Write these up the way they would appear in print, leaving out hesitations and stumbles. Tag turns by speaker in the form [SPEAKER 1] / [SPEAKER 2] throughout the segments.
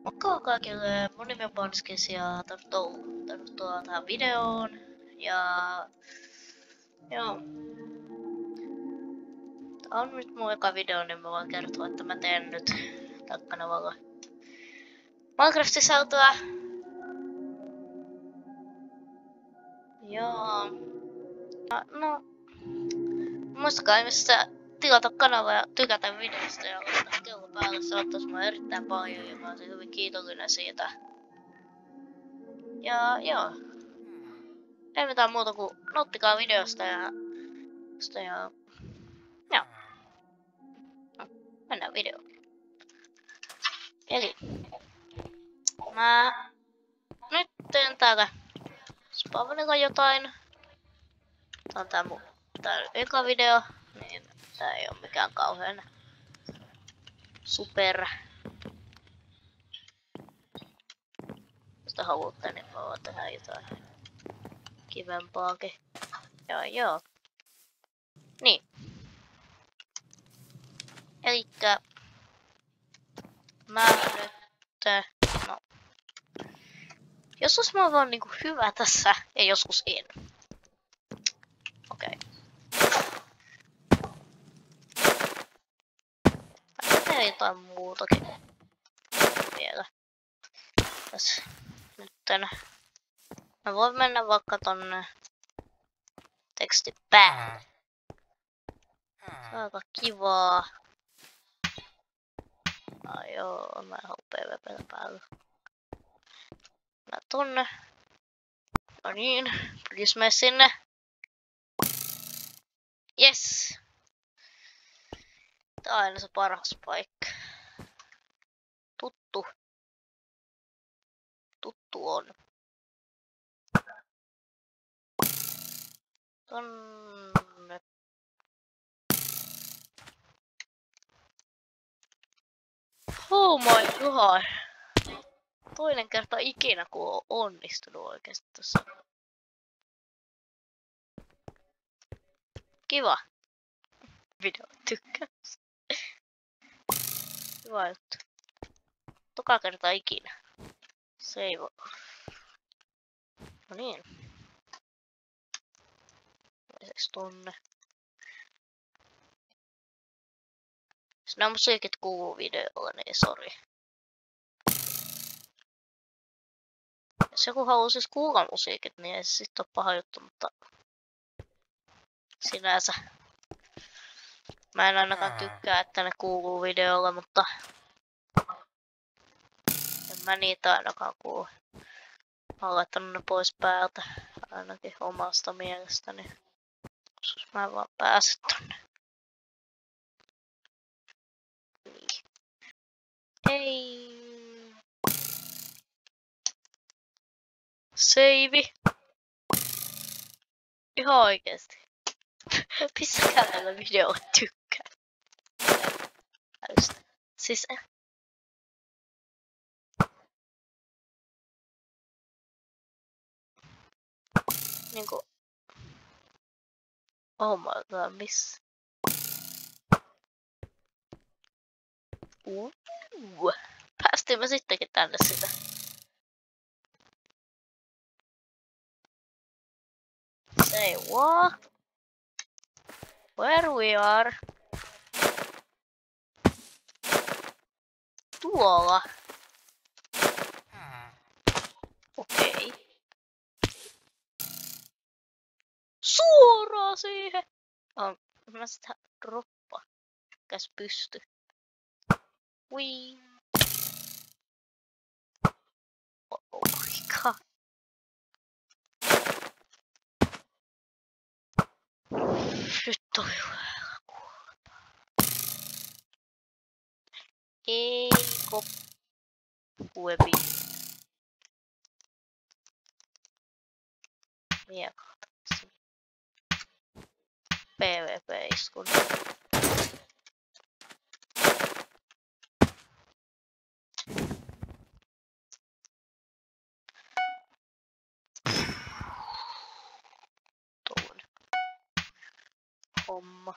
[SPEAKER 1] Moikka kaikille, mun nimi on Panskis ja tervetuloa tähän videoon. Ja joo, tää on nyt mun eka video, niin mä voin kertoa, että mä teen nyt tällä kanavalla Minecraft-sisältöä. Joo. No, muistakaa mistä tilata kanava ja tykätä videosta ja laittaa kello päälle, se auttaisi mua erittäin paljon ja mä olisin hyvin kiitollinen siitä. Ja joo. Ei mitään muuta kuin nauttikaa videosta ja joo. No, mennään videoon. Eli mä nyt teen täällä spawnilla jotain. Tää on tää eka video, niin tää ei oo mikään kauhean super. Jos te haluatte, niin mä voin tehdä jotain kivempaakin. Joo. Niin. Elikkä mä nyt no. Joskus mä oon vaan niinku hyvä tässä ja joskus en. Okei. Mä teen jotain muutakin vielä. Tässä nytten. Mä voin mennä vaikka tonne tekstin päälle. Se on aika kivaa. Joo, mä en halua PvPtä päällä. Mä tonne. No niin, please mene sinne. Yes! Tää on aina se paras paikka. Tuttu on. Tonne. Oh my god. Toinen kerta ikinä kun on onnistunut oikeesti tossa. Kiva. Video tykkäys. Hyvä juttu. Toka kerta ikinä. Save. No niin. Mitäs tonne? Jos nämä musiikit kuuluu videolla, niin sori. Jos joku haluaa siis kuulla musiikit, niin ei se sit oo paha juttu, mutta sinänsä. Mä en ainakaan tykkää, että ne kuuluu videolla, mutta en mä niitä ainakaan kuule. Mä oon laittanut ne pois päältä, ainakin omasta mielestäni. Jos mä en vaan pääse tonne. Niin. Ei. Save. Ihan oikeesti. Pistäkää tällä videolla tykkää. Siis niinku. Oh my god, miss. Päästiin me sittenkin tänne sitä. Say what? Where we are? Tuolla. Okei. Suoraan siihen! Mä sitä droppa. Käs pysty. Wii. Oh my god. Nyt on hyvä kuolema. Eiko. Webi. Miekata. PvP-iskun. Tuollainen homma.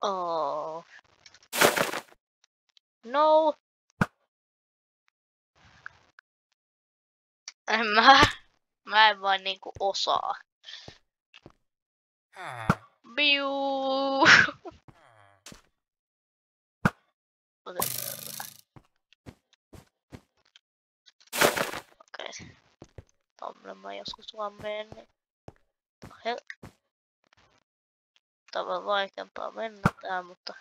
[SPEAKER 1] Oh. No. Mä en vaan niinku osaa. Biu. Okei. Tommonen mä joskus vaan mennyt. Tää on vaikeampaa mennä tää, mutta...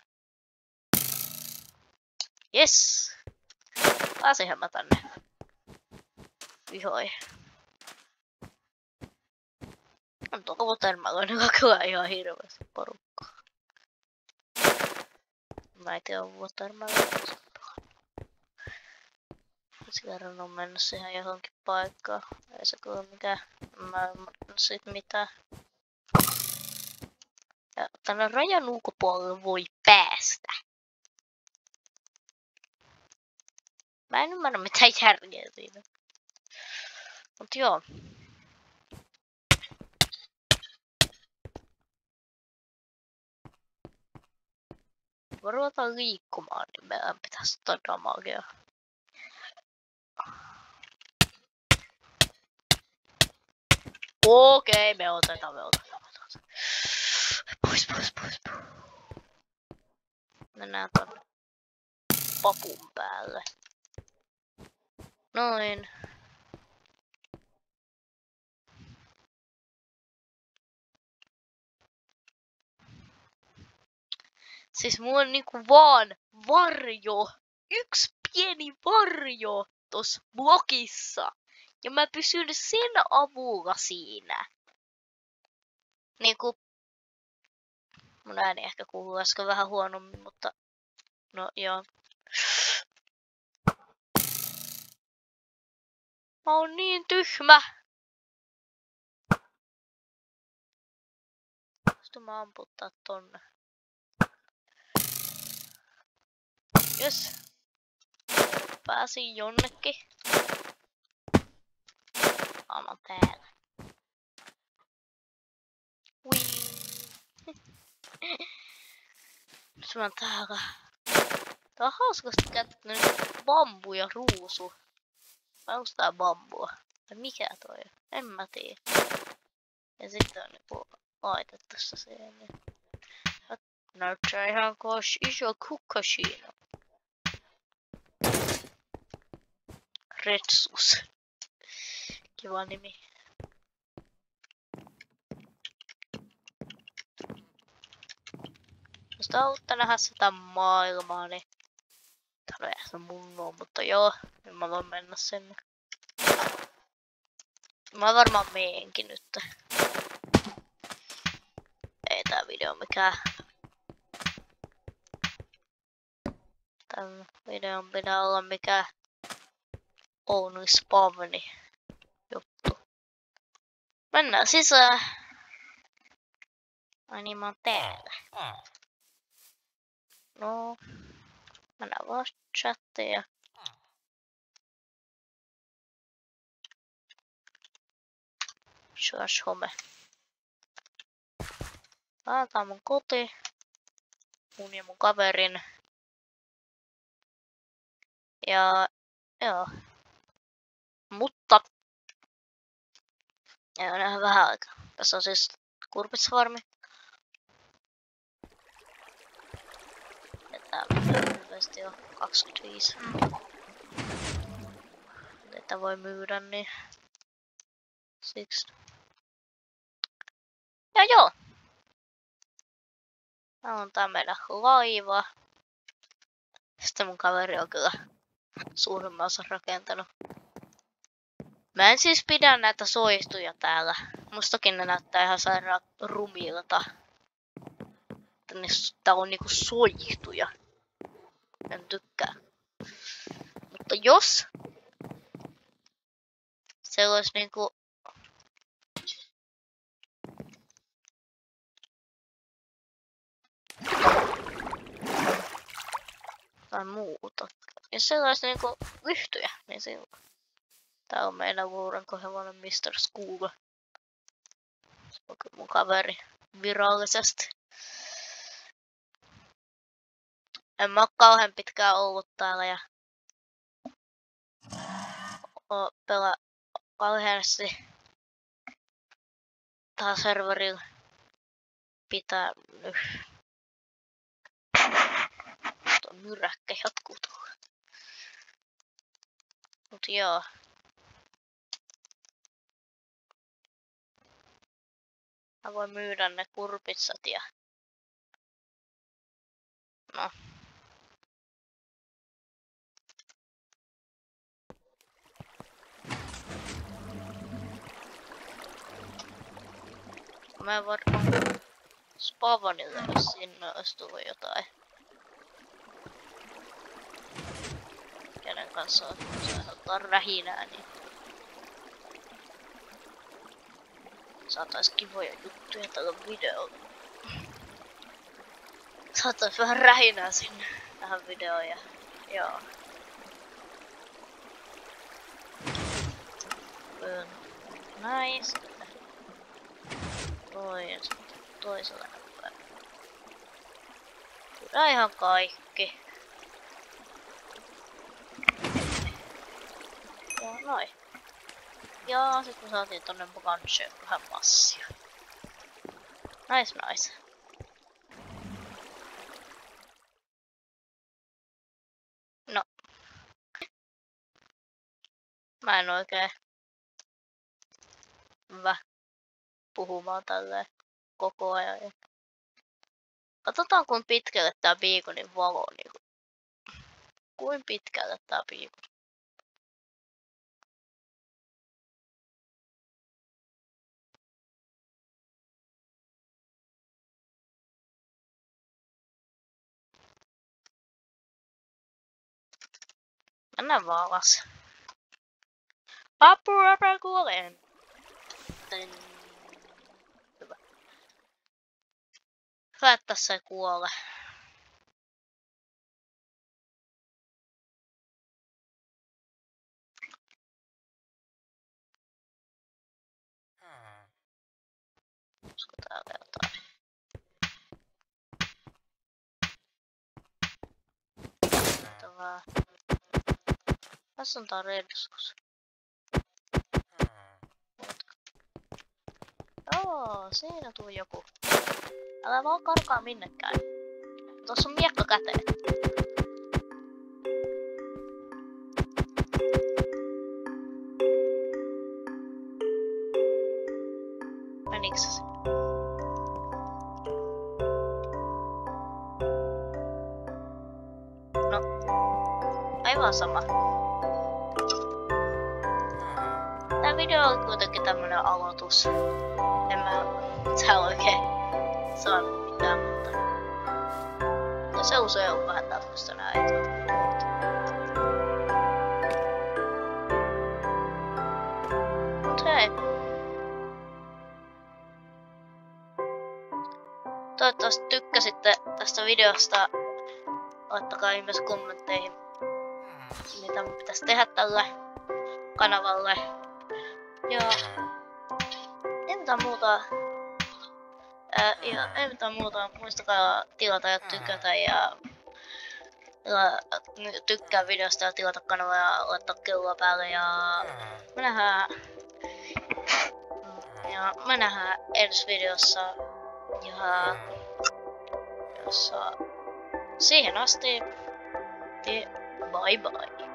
[SPEAKER 1] Yes! Pääsinhän mä tänne. Vihoi. On tuolla Watermelonin kyllä ihan hirveästi porukkaa. Mä en tiedä Watermelonista. Sikäärän on mennyt siihen johonkin paikkaan. Ei se kyllä mikään. Mä en ymmärtänyt siitä mitään. Ja tänne rajan ulkopuolelle voi päästä. Mä en ymmärrä mitään järkeä siinä. Mut joo. Kun ruvetaan liikkumaan, niin meidän pitäisi ottaa damagea. Okei, me otetaan. Pois. Mennään tonne papun päälle. Noin. Siis mulla on niinku vaan varjo. Yksi pieni varjo tossa blokissa. Ja mä pysyn sen avulla siinä. Niinku... Mun ääni ehkä kuuluu äsken vähän huonommin, mutta... No joo. Mä oon niin tyhmä. Sitten mä amputtaa tonne. Jes. Pääsin jonnekin. Mä täällä. Ui. Nyt mä oon täällä. Tää on hauskasti käytetty bambu ja ruusu. Vai onks tää bambua? Vai mikä toi on? En mä tiedä. Ja sitten on niinku laitettu se siihen. Näyttää ihan kuin iso kukkasiino. Retsus. Kiva nimi. Jos tää on uutta nähdä sitä maailmaa, niin tää on ehkä mun on, mutta joo, niin mä voin mennä sinne. Mä varmaan meenkin nyt. Ei tää video mikään. Tän videon pitää olla mikään only spawni juttu. Mennään sisään. Ai niin mä oon täällä. No. Mennään vaan chattiin. Syös home. Tää on mun koti. Mun ja mun kaverin. Ja joo. Mutta ja nähdään vähän aikaa. Tässä on siis kurpitsfarmi. Ja täällä on ilmeisesti jo 25. Tätä voi myydä niin. Siksi. Ja joo. Tää on tää meidän laiva. Sitten mun kaveri on kyllä suurimman osan rakentanut. Mä en siis pidä näitä soihtuja täällä. Mustakin ne näyttää ihan sairaan rumilta. Tää on niinku soihtuja. En tykkää. Mutta jos se olisi niinku tai muuta. Jos se olisi niinku yhtyjä, niin silloin. Tää on meidän vuorenkohevonen Mr. School. Se on kyllä mun kaveri virallisesti. En mä oo kauhean pitkään ollut täällä ja pelaa kauheasti tää serverilla pitää nyt. Tuo myräkkä jatkuu tuolla. Mut joo. Mä voin myydä ne kurpitsat ja... No. Mä varmaan spawnille, jos sinne olisi tullut jotain. Kenen kanssa on saanut rähinää, niin... Saatais kivoja juttuja tällä videolla. Saatais vähän rähinää sinne tähän videoon ja... Joo. Näin sitten. Toi ja sitten toisella näppäin. Kyllä ihan kaikki. Ja noin. Ja sit me saatiin tonne brancheen vähän massia. Nice. No. Mä en oikein hyvä puhumaan tälleen koko ajan. Katsotaan kuinka pitkälle tää beaconin valo niinku. Kuinka pitkälle tää beacon. Mennään vaan alas. Apua kuoleen. Hyvä. Hyvä, että tässä ei kuole. Olisiko täällä jotain? Tavaa. Tässä on tää redsus. Joo, siinä tuli joku. Älä vaan karkaa minnekään. Tuossa on miekka käteen. Menikö se? No, aivan sama. Tää video on kuitenkin tämmönen aloitus. En mä täällä oikein saanut mitään, mutta... Ja se usein on vähän tämmöstä näin. Mut hei. Toivottavasti tykkäsitte tästä videosta. Laittakaa ihmeessä kommentteihin, mitä mun pitäisi tehdä tälle kanavalle. Ja ei mitään muuta. Ei mitään muuta. Muistakaa tilata ja tykätä ja tykkää videosta ja tilata kanavaa ja laittaa kelloa päälle ja me nähdään ensi videossa ja siihen asti bye bye.